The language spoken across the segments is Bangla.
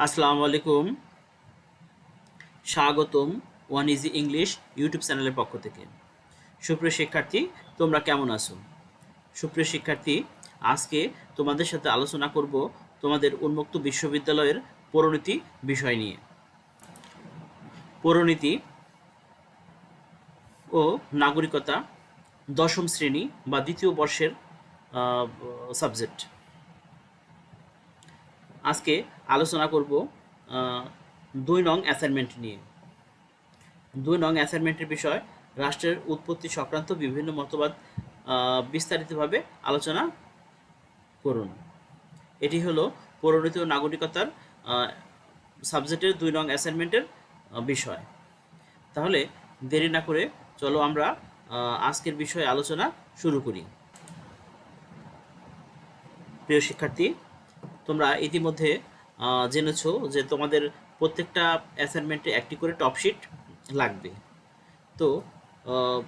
আসসালামু আলাইকুম। স্বাগতম ওয়ান ইজি ইংলিশ ইউটিউব চ্যানেলের পক্ষ থেকে। সুপ্রিয় শিক্ষার্থী, তোমরা কেমন আছো? সুপ্রিয় শিক্ষার্থী, আজকে তোমাদের সাথে আলোচনা করব তোমাদের উন্মুক্ত বিশ্ববিদ্যালয়ের পরিণতি বিষয় নিয়ে। পরিণতি ও নাগরিকতা দশম শ্রেণী বা দ্বিতীয় বর্ষের সাবজেক্ট। আজকে আলোচনা করব 2 নং অ্যাসাইনমেন্ট নিয়ে। 2 নং অ্যাসাইনমেন্টের বিষয় রাষ্ট্রের উৎপত্তি সংক্রান্ত বিভিন্ন মতবাদ বিস্তারিতভাবে আলোচনা করুন। এটি হলো পরিণতি ও নাগরিকতার সাবজেক্টের 2 নং অ্যাসাইনমেন্টের বিষয়। তাহলে দেরি না করে চলো আমরা আজকের বিষয়ে আলোচনা শুরু করি। প্রিয় শিক্ষার্থী, তোমরা ইতিমধ্যে জেনেছো যে তোমাদের প্রত্যেকটা অ্যাসাইনমেন্টে একটি করে টপশিট লাগবে। তো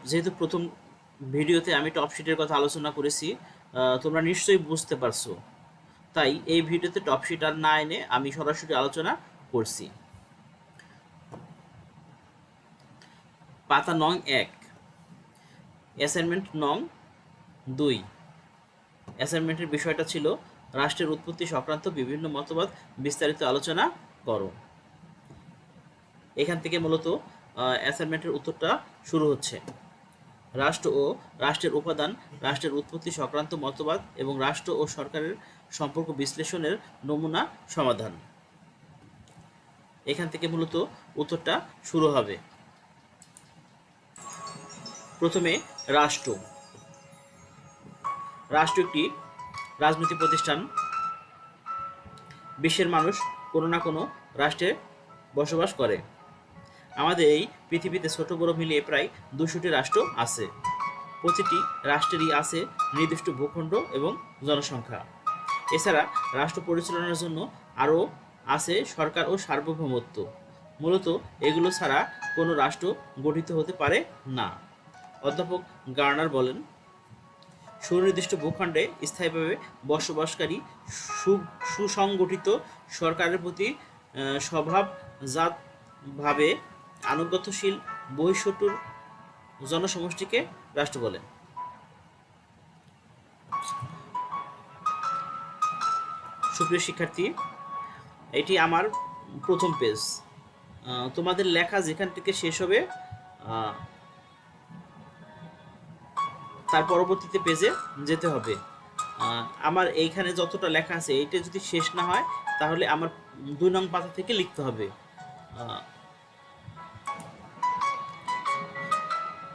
যেহেতু প্রথম ভিডিওতে আমি টপশিটের কথা আলোচনা করেছি, তোমরা নিশ্চয়ই বুঝতে পারছো, তাই এই ভিডিওতে টপশিট আর না এনে আমি সরাসরি আলোচনা করছি। পাতা নং 1, অ্যাসাইনমেন্ট নং 2। অ্যাসাইনমেন্টের বিষয়টা ছিল রাষ্ট্রের উৎপত্তি সংক্রান্ত বিভিন্ন মতবাদ বিস্তারিত আলোচনা করো। এখান থেকে মূলত অ্যাসাইনমেন্টের উত্তরটা শুরু হচ্ছে। রাষ্ট্র ও রাষ্ট্রের উপাদান, রাষ্ট্রের উৎপত্তি সংক্রান্ত মতবাদ এবং রাষ্ট্র ও সরকারের সম্পর্ক বিশ্লেষণের নমুনা সমাধান। এখান থেকে মূলত উত্তরটা শুরু হবে। প্রথমে রাষ্ট্র। রাষ্ট্র একটি রাজনৈতিক প্রতিষ্ঠান। বিশ্বের মানুষ কোনো না কোনো রাষ্ট্রে বসবাস করে। আমাদের এই পৃথিবীতে ছোট বড় মিলিয়ে প্রায় 200টি রাষ্ট্র আছে। প্রতিটি রাষ্ট্রেরই আছে নির্দিষ্ট ভূখণ্ড এবং জনসংখ্যা। এছাড়া রাষ্ট্র পরিচালনার জন্য আরও আছে সরকার ও সার্বভৌমত্ব। মূলত এগুলো ছাড়া কোনো রাষ্ট্র গঠিত হতে পারে না। অধ্যাপক গার্নার বলেন, সুনির্দিষ্ট ভূখণ্ডে স্থায়ীভাবে বসবাসকারী সুসংগঠিত সরকারের প্রতি স্বভাবজাতভাবে আনুগত্যশীল বহিঃশত্রুর জনসমষ্টিকে রাষ্ট্র বলে। সুপ্রিয় শিক্ষার্থী, এটি আমার প্রথম পেজ। তোমাদের লেখা যেখান থেকে শেষ হবে তার পরবর্তীতে পেজে যেতে হবে। আমার এইখানে যতটা লেখা আছে এইটা যদি শেষ না হয় তাহলে আমার 2 নং পাতা থেকে লিখতে হবে।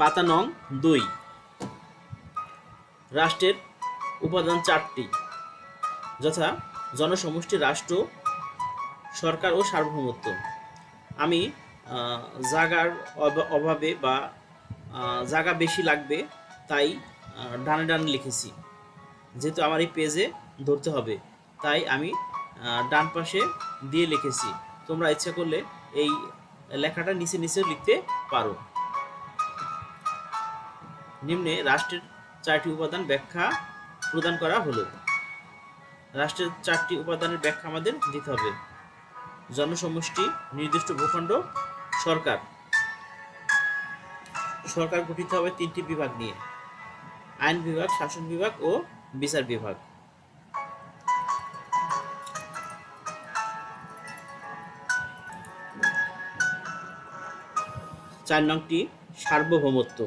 পাতা নং 2। রাষ্ট্রের উপাদান 4টি, যথা জনসমষ্টি, রাষ্ট্র, সরকার ও সার্বভৌমত্ব। আমি জায়গার অভাবে বা জায়গা বেশি লাগবে তাই ডানে ডানে লিখেছি। যেহেতু আমার এই পেজে ধরতে হবে তাই আমি ডান পাশে দিয়ে লিখেছি। তোমরা ইচ্ছা করলে এই লেখাটা নিচে নিচে লিখতে পারো। নিম্নে রাষ্ট্রের 4টি উপাদান ব্যাখ্যা প্রদান করা হলো। রাষ্ট্রের 4টি উপাদানের ব্যাখ্যা আমাদের দিতে হবে। জনসমষ্টি, নির্দিষ্ট ভূখণ্ড, সরকার। সরকার গঠিত হবে 3টি বিভাগ নিয়ে: আইন বিভাগ, শাসন বিভাগ ও বিচার বিভাগ। চার নংটি সার্বভৌমত্ব।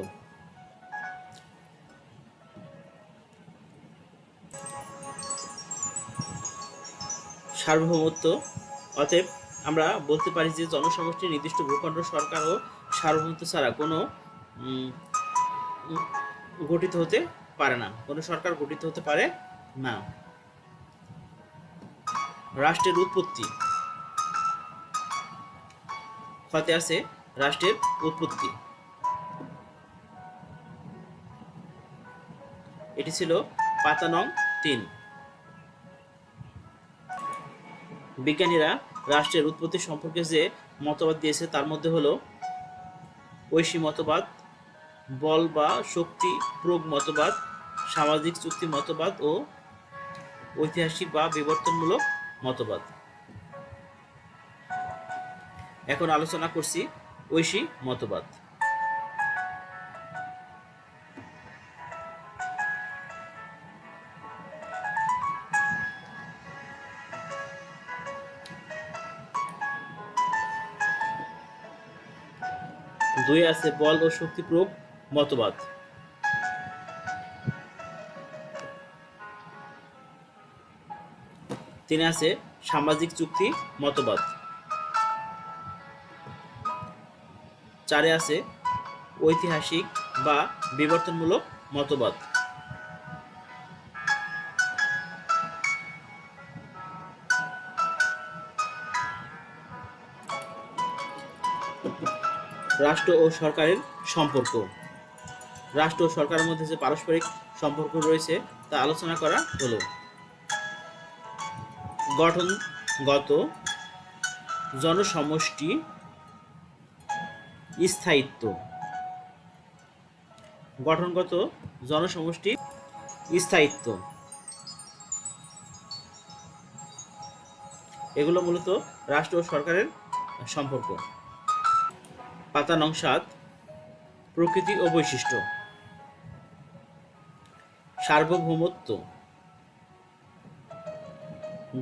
সার্বভৌমত্ব অতএব আমরা বলতে পারি যে জনসমষ্টি, নির্দিষ্ট ভূখণ্ড, সরকার ও সার্বভৌমত্ব ছাড়া কোনো গঠিত হতে পারে না, কোনো সরকার গঠিত হতে পারে না। রাষ্ট্রের উৎপত্তি। ক্ষতে আছে রাষ্ট্রের উৎপত্তি। এটি ছিল পাতা নং 3। বিজ্ঞানীরা রাষ্ট্রের উৎপত্তি সম্পর্কে যে মতবাদ দিয়েছে তার মধ্যে হলো ঐশী মতবাদ, বল বা শক্তি প্রয়োগ মতবাদ, সামাজিক চুক্তি মতবাদ ও ঐতিহাসিক বা বিবর্তনমূলক মতবাদ। এখন আলোচনা করছি ঐশী মতবাদ। দুই আছে বল ও শক্তি প্রয়োগ মতবাদ। তিন আছে সামাজিক চুক্তি মতবাদ। চারে আছে ঐতিহাসিক বা বিবর্তনমূলক মতবাদ। রাষ্ট্র ও সরকারের সম্পর্ক। রাষ্ট্র ও সরকারের মধ্যে যে পারস্পরিক সম্পর্ক রয়েছে তা আলোচনা করা হলো। গঠনগত, জনসমষ্টি, স্থায়িত্ব। গঠনগত, জনসমষ্টি, স্থায়িত্ব এগুলো মূলত রাষ্ট্র ও সরকারের সম্পর্ক। পাতা নং ৭, প্রকৃতি ও বৈশিষ্ট্য। সার্বভৌমত্ব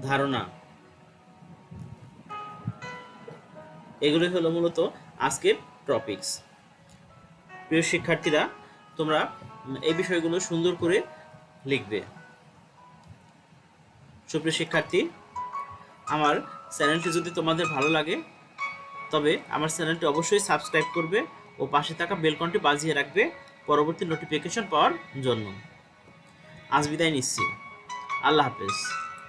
ধারণা, এগুলি হলো মূলত আজকের টপিকস। প্রিয় শিক্ষার্থীরা, তোমরা এই বিষয়গুলো সুন্দর করে লিখবে। সুপ্রিয় শিক্ষার্থী, আমার চ্যানেলটি যদি তোমাদের ভালো লাগে তবে আমার চ্যানেলটি অবশ্যই সাবস্ক্রাইব করবে ও পাশে থাকা বেলকনটি বাজিয়ে রাখবে পরবর্তী নোটিফিকেশন পাওয়ার জন্য। আজ বিদায় নিচ্ছি। আল্লাহ হাফেজ।